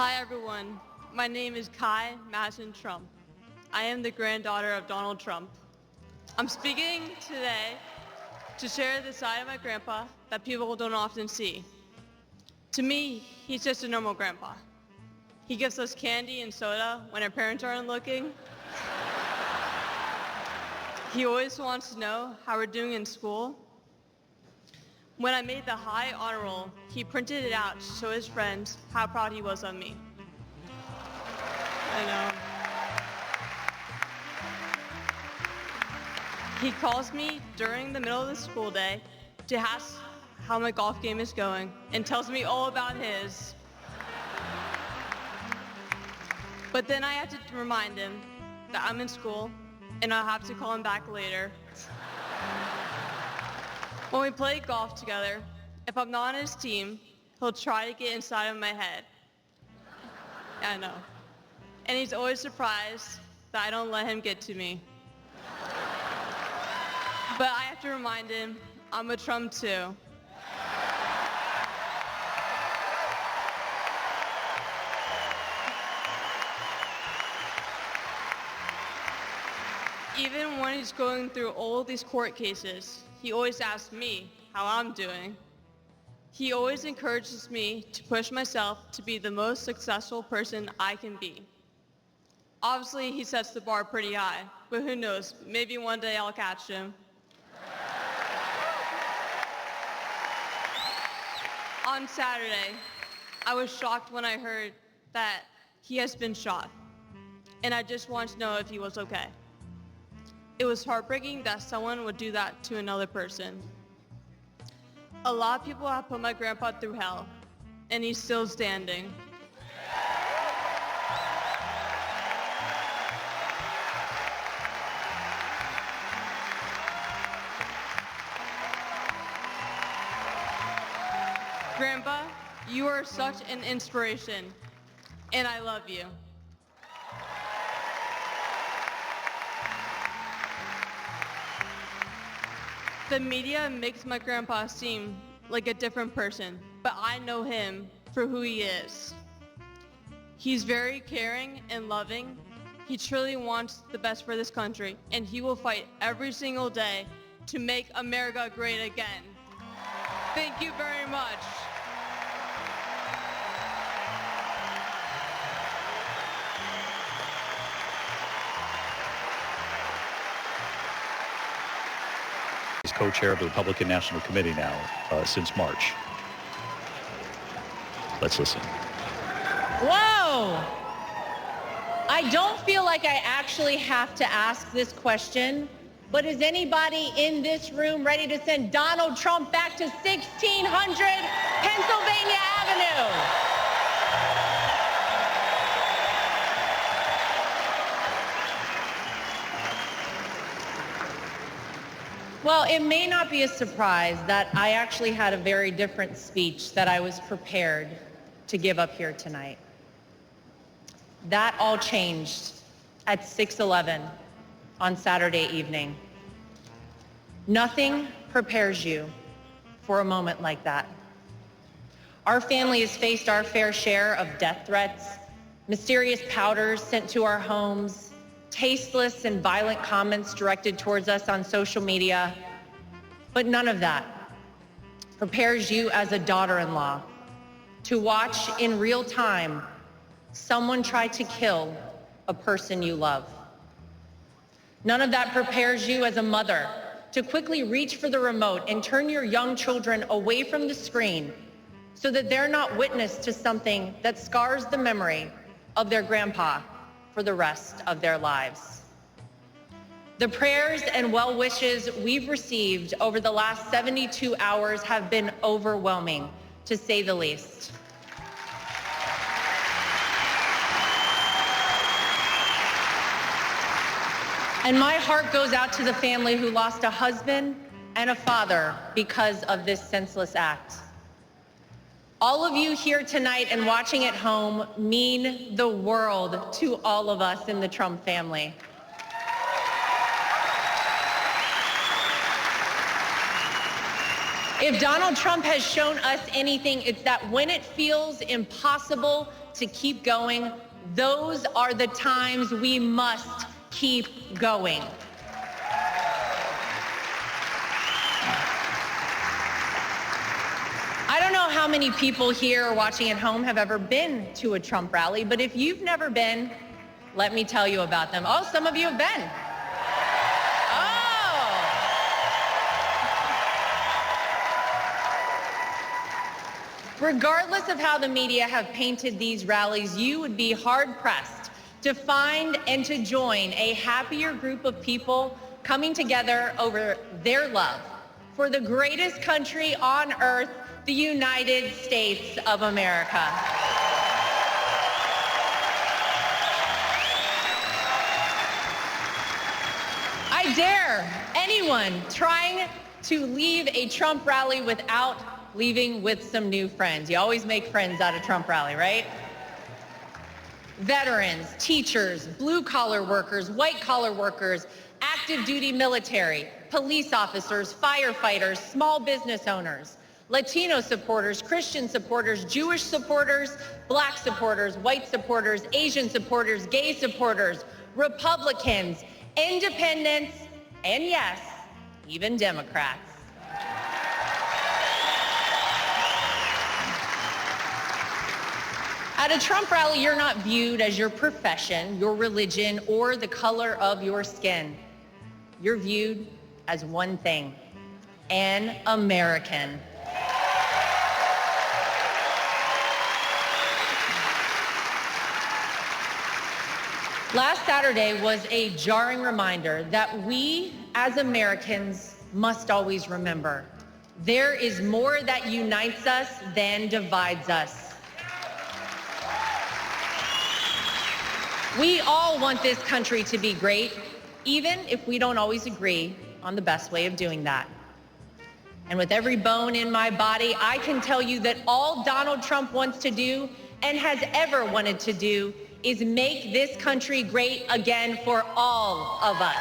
Hi everyone, my name is Kai Masson Trump. I am the granddaughter of Donald Trump. I'm speaking today to share the side of my grandpa that people don't often see. To me, he's just a normal grandpa. He gives us candy and soda when our parents aren't looking. He always wants to know how we're doing in school. When I made the high honor roll, he printed it out to show his friends how proud he was of me. I know. He calls me during the middle of the school day to ask how my golf game is going and tells me all about his. But then I have to remind him that I'm in school and I'll have to call him back later. When we play golf together, if I'm not on his team, he'll try to get inside of my head. I know. And he's always surprised that I don't let him get to me. But I have to remind him, I'm a Trump too. Even when he's going through all these court cases, he always asks me how I'm doing. He always encourages me to push myself to be the most successful person I can be. Obviously, he sets the bar pretty high, but who knows, maybe one day I'll catch him. On Saturday, I was shocked when I heard that he has been shot, and I just wanted to know if he was okay. It was heartbreaking that someone would do that to another person. A lot of people have put my grandpa through hell, and he's still standing. Grandpa, you are such an inspiration, and I love you. The media makes my grandpa seem like a different person, but I know him for who he is. He's very caring and loving. He truly wants the best for this country, and he will fight every single day to make America great again. Thank you very much. He's co-chair of the Republican National Committee now since March. Let's listen. Whoa! I don't feel like I actually have to ask this question, but is anybody in this room ready to send Donald Trump back to 1600 Pennsylvania Avenue? Well, it may not be a surprise that I actually had a very different speech that I was prepared to give up here tonight. That all changed at 6:11 on Saturday evening. Nothing prepares you for a moment like that. Our family has faced our fair share of death threats, mysterious powders sent to our homes, tasteless and violent comments directed towards us on social media, but none of that prepares you as a daughter-in-law to watch in real time someone try to kill a person you love. None of that prepares you as a mother to quickly reach for the remote and turn your young children away from the screen so that they're not witness to something that scars the memory of their grandpa for the rest of their lives. The prayers and well wishes we've received over the last 72 hours have been overwhelming, to say the least. And my heart goes out to the family who lost a husband and a father because of this senseless act. All of you here tonight and watching at home mean the world to all of us in the Trump family. If Donald Trump has shown us anything, it's that when it feels impossible to keep going, those are the times we must keep going. I don't know how many people here or watching at home have ever been to a Trump rally, but if you've never been, let me tell you about them. Oh, some of you have been. Oh. Regardless of how the media have painted these rallies, you would be hard-pressed to find and to join a happier group of people coming together over their love for the greatest country on earth, the United States of America. I dare anyone trying to leave a Trump rally without leaving with some new friends. You always make friends at a Trump rally, right? Veterans, teachers, blue-collar workers, white-collar workers, active duty military, police officers, firefighters, small business owners, Latino supporters, Christian supporters, Jewish supporters, black supporters, white supporters, Asian supporters, gay supporters, Republicans, independents, and yes, even Democrats. At a Trump rally, you're not viewed as your profession, your religion, or the color of your skin. You're viewed as one thing, an American. Last Saturday was a jarring reminder that we as Americans must always remember. There is more that unites us than divides us. We all want this country to be great, even if we don't always agree on the best way of doing that. And with every bone in my body, I can tell you that all Donald Trump wants to do and has ever wanted to do is make this country great again for all of us.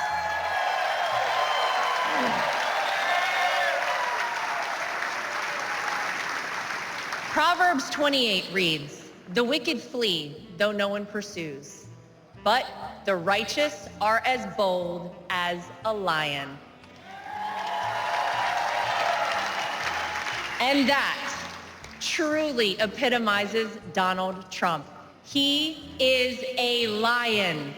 Proverbs 28 reads, "The wicked flee, though no one pursues, but the righteous are as bold as a lion." And that truly epitomizes Donald Trump. He is a lion.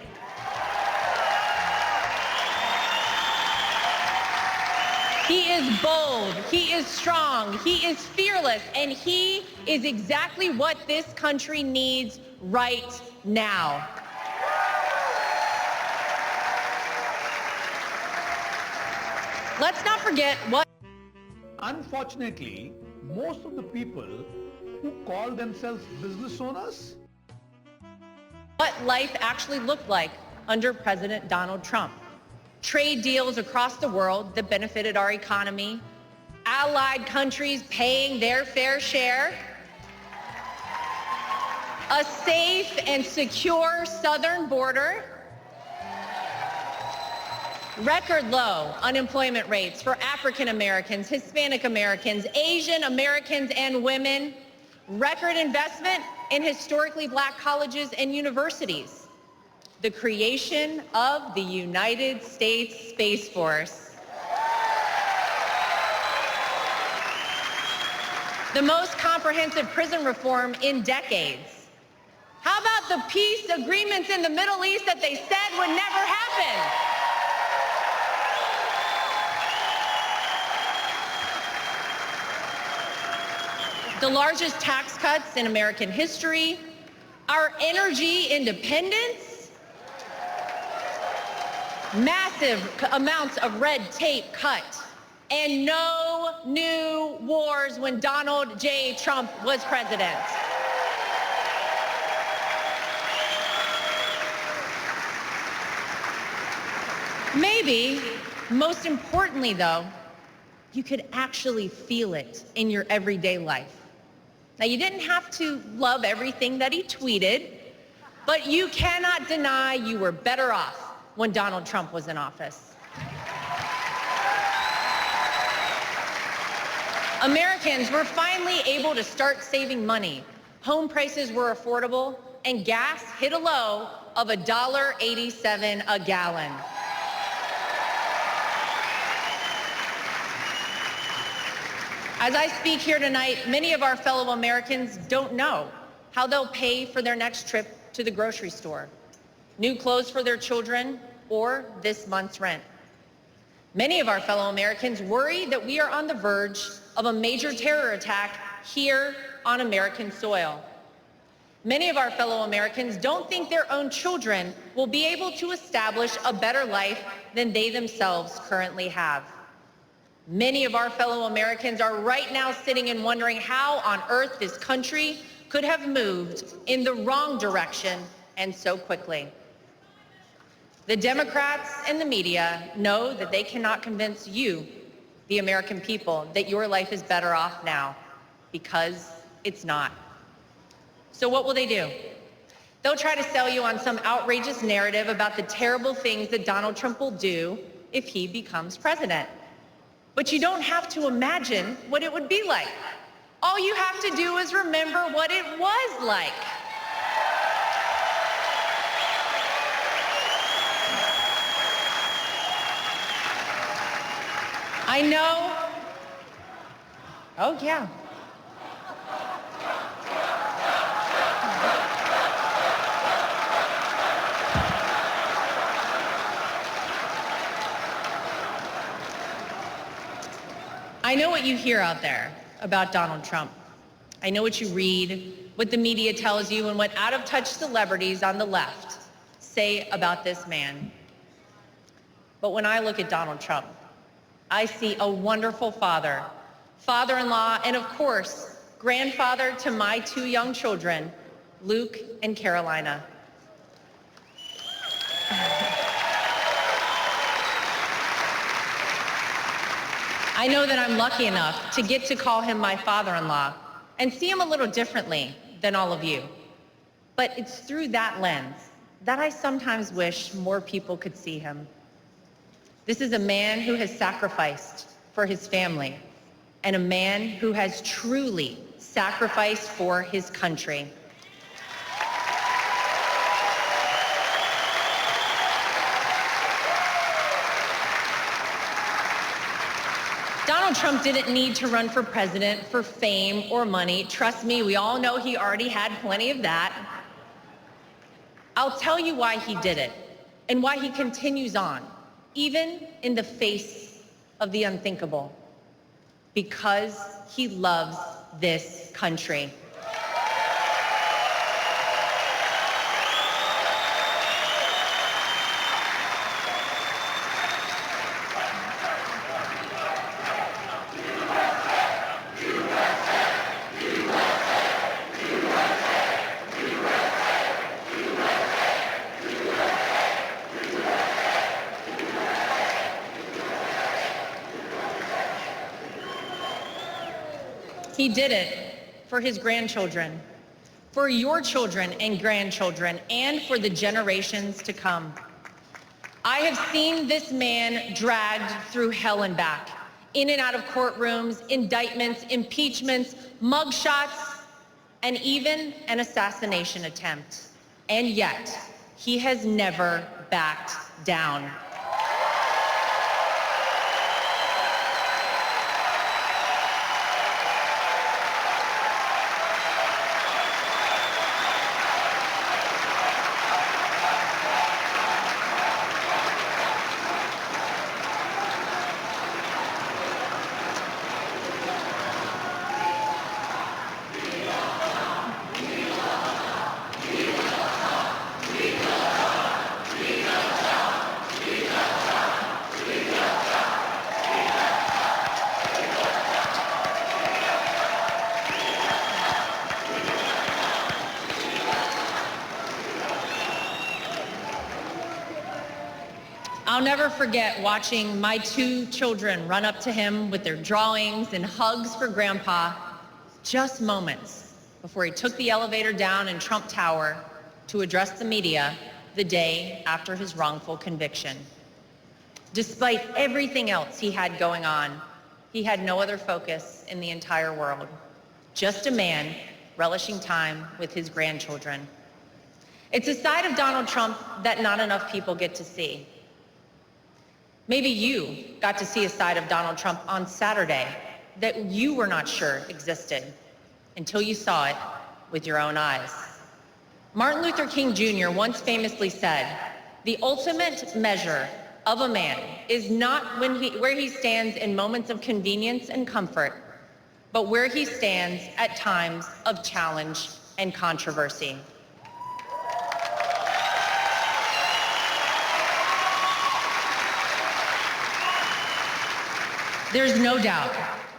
He is bold, he is strong, he is fearless, and he is exactly what this country needs right now. Let's not forget what... Unfortunately, most of the people who call themselves business owners life actually looked like under President Donald Trump. Trade deals across the world that benefited our economy, allied countries paying their fair share, a safe and secure southern border, record low unemployment rates for African Americans, Hispanic Americans, Asian Americans, and women, record investment in historically black colleges and universities, the creation of the United States Space Force, the most comprehensive prison reform in decades. How about the peace agreements in the Middle East that they said would never happen? The largest tax cuts in American history, our energy independence, massive amounts of red tape cut, and no new wars when Donald J. Trump was president. Maybe, most importantly though, you could actually feel it in your everyday life. Now, you didn't have to love everything that he tweeted, but you cannot deny you were better off when Donald Trump was in office. Americans were finally able to start saving money home prices were affordable, and gas hit a low of $1.87 a gallon. As I speak here tonight, many of our fellow Americans don't know how they'll pay for their next trip to the grocery store, new clothes for their children, or this month's rent. Many of our fellow Americans worry that we are on the verge of a major terror attack here on American soil. Many of our fellow Americans don't think their own children will be able to establish a better life than they themselves currently have. Many of our fellow Americans are right now sitting and wondering how on earth this country could have moved in the wrong direction and so quickly. The Democrats and the media know that they cannot convince you, the American people, that your life is better off now, because it's not. So what will they do? They'll try to sell you on some outrageous narrative about the terrible things that Donald Trump will do if he becomes president. But you don't have to imagine what it would be like. All you have to do is remember what it was like. I know. Oh, yeah. I know what you hear out there about Donald Trump. I know what you read, what the media tells you, and what out-of-touch celebrities on the left say about this man. But when I look at Donald Trump, I see a wonderful father, father-in-law, and of course, grandfather to my two young children, Luke and Carolina. I know that I'm lucky enough to get to call him my father-in-law and see him a little differently than all of you. But it's through that lens that I sometimes wish more people could see him. This is a man who has sacrificed for his family and a man who has truly sacrificed for his country. Donald Trump didn't need to run for president for fame or money. Trust me, we all know he already had plenty of that. I'll tell you why he did it and why he continues on, even in the face of the unthinkable. Because he loves this country. He did it for his grandchildren, for your children and grandchildren, and for the generations to come. I have seen this man dragged through hell and back, in and out of courtrooms, indictments, impeachments, mugshots, and even an assassination attempt. And yet, he has never backed down. I'll never forget watching my two children run up to him with their drawings and hugs for Grandpa just moments before he took the elevator down in Trump Tower to address the media the day after his wrongful conviction. Despite everything else he had going on, he had no other focus in the entire world. Just a man relishing time with his grandchildren. It's a side of Donald Trump that not enough people get to see. Maybe you got to see a side of Donald Trump on Saturday that you were not sure existed until you saw it with your own eyes. Martin Luther King Jr. once famously said, "The ultimate measure of a man is not where he stands in moments of convenience and comfort, but where he stands at times of challenge and controversy." There's no doubt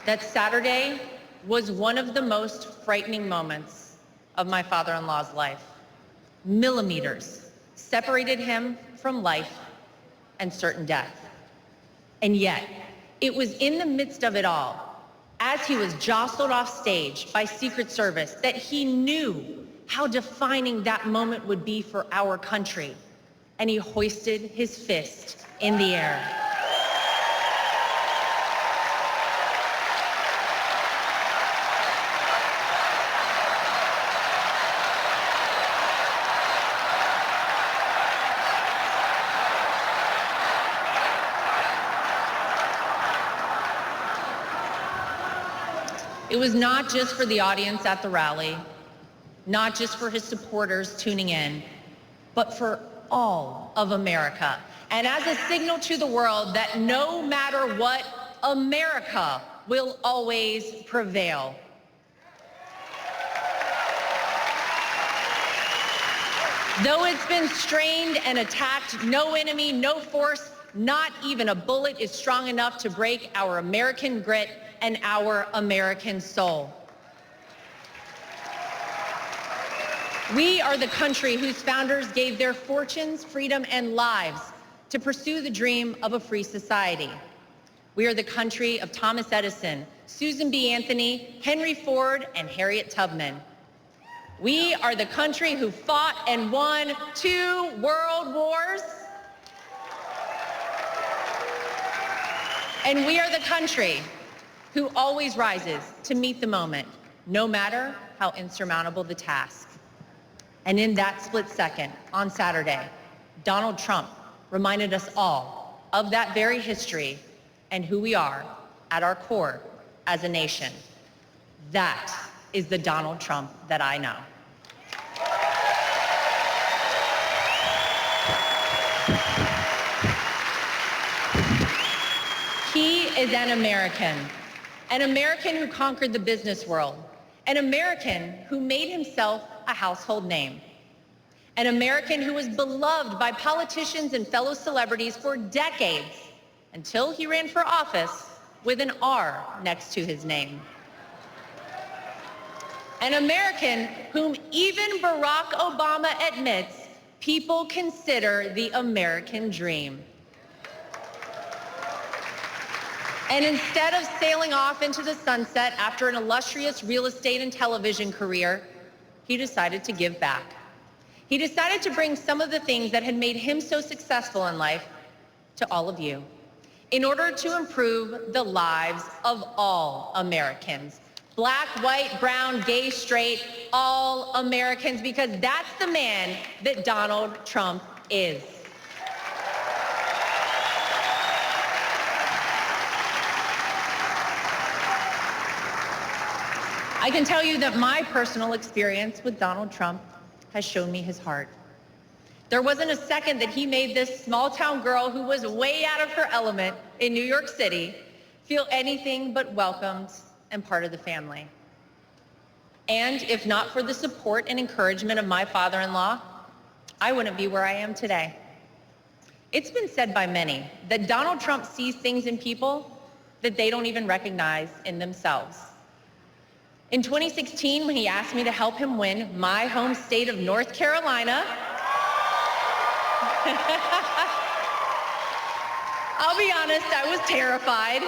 that Saturday was one of the most frightening moments of my father-in-law's life. Millimeters separated him from life and certain death. And yet, it was in the midst of it all, as he was jostled off stage by Secret Service, that he knew how defining that moment would be for our country, and he hoisted his fist in the air. It was not just for the audience at the rally, not just for his supporters tuning in, but for all of America. And as a signal to the world that no matter what, America will always prevail. Though it's been strained and attacked, no enemy, no force, not even a bullet is strong enough to break our American grit and our American soul. We are the country whose founders gave their fortunes, freedom, and lives to pursue the dream of a free society. We are the country of Thomas Edison, Susan B. Anthony, Henry Ford, and Harriet Tubman. We are the country who fought and won 2 world wars. And we are the country who always rises to meet the moment, no matter how insurmountable the task. And in that split second, on Saturday, Donald Trump reminded us all of that very history and who we are at our core as a nation. That is the Donald Trump that I know. He is an American who conquered the business world, an American who made himself a household name, an American who was beloved by politicians and fellow celebrities for decades until he ran for office with an R next to his name. An American whom even Barack Obama admits people consider the American dream. And instead of sailing off into the sunset after an illustrious real estate and television career, he decided to give back. He decided to bring some of the things that had made him so successful in life to all of you in order to improve the lives of all Americans. Black, white, brown, gay, straight, all Americans, because that's the man that Donald Trump is. I can tell you that my personal experience with Donald Trump has shown me his heart. There wasn't a second that he made this small-town girl who was way out of her element in New York City feel anything but welcomed and part of the family. And if not for the support and encouragement of my father-in-law, I wouldn't be where I am today. It's been said by many that Donald Trump sees things in people that they don't even recognize in themselves. In 2016, when he asked me to help him win my home state of North Carolina, I'll be honest, I was terrified.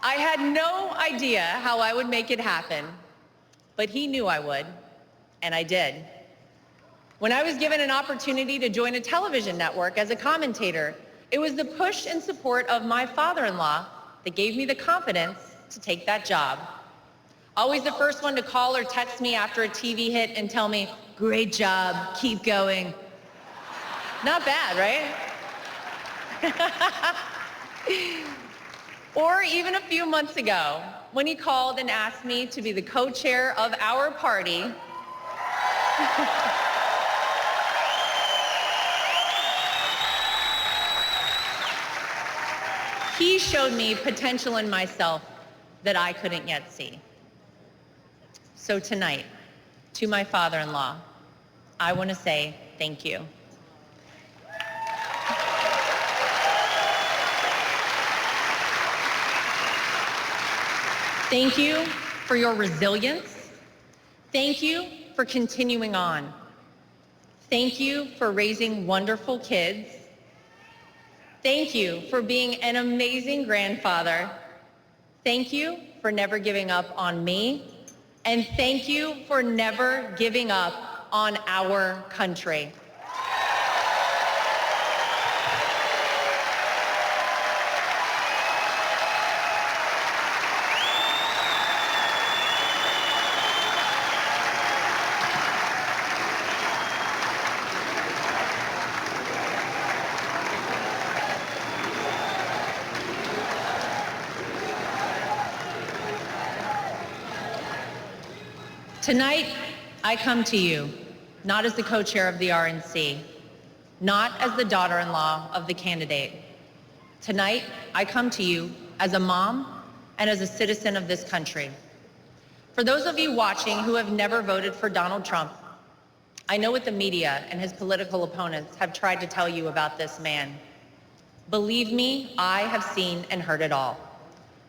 I had no idea how I would make it happen, but he knew I would, and I did. When I was given an opportunity to join a television network as a commentator, it was the push and support of my father-in-law that gave me the confidence to take that job. Always the first one to call or text me after a TV hit and tell me, "Great job, keep going." Not bad, right? Or even a few months ago, when he called and asked me to be the co-chair of our party, he showed me potential in myself that I couldn't yet see. So tonight, to my father-in-law, I want to say thank you. Thank you for your resilience. Thank you for continuing on. Thank you for raising wonderful kids. Thank you for being an amazing grandfather. Thank you for never giving up on me. And thank you for never giving up on our country. Tonight, I come to you, not as the co-chair of the RNC, not as the daughter-in-law of the candidate. Tonight, I come to you as a mom and as a citizen of this country. For those of you watching who have never voted for Donald Trump, I know what the media and his political opponents have tried to tell you about this man. Believe me, I have seen and heard it all,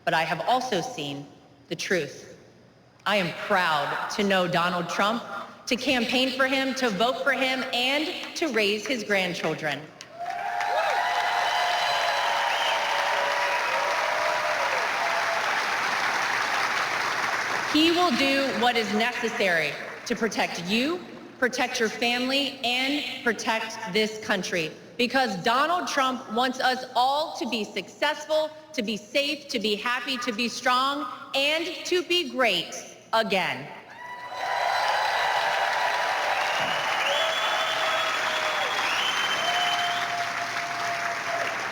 but I have also seen the truth. I am proud to know Donald Trump, to campaign for him, to vote for him, and to raise his grandchildren. He will do what is necessary to protect you, protect your family, and protect this country. Because Donald Trump wants us all to be successful, to be safe, to be happy, to be strong, and to be great again.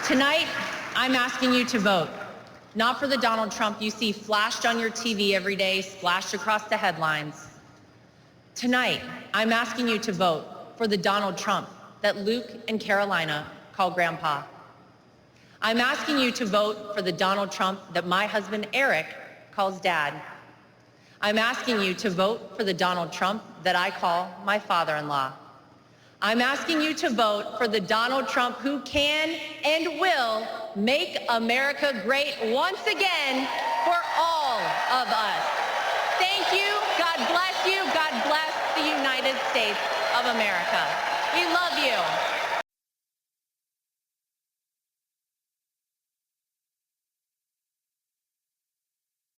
Tonight, I'm asking you to vote, not for the Donald Trump you see flashed on your TV every day, splashed across the headlines. Tonight, I'm asking you to vote for the Donald Trump that Luke and Carolina call Grandpa. I'm asking you to vote for the Donald Trump that my husband Eric calls Dad. I'm asking you to vote for the Donald Trump that I call my father-in-law. I'm asking you to vote for the Donald Trump who can and will make America great once again for all of us. Thank you. God bless you. God bless the United States of America. We love you.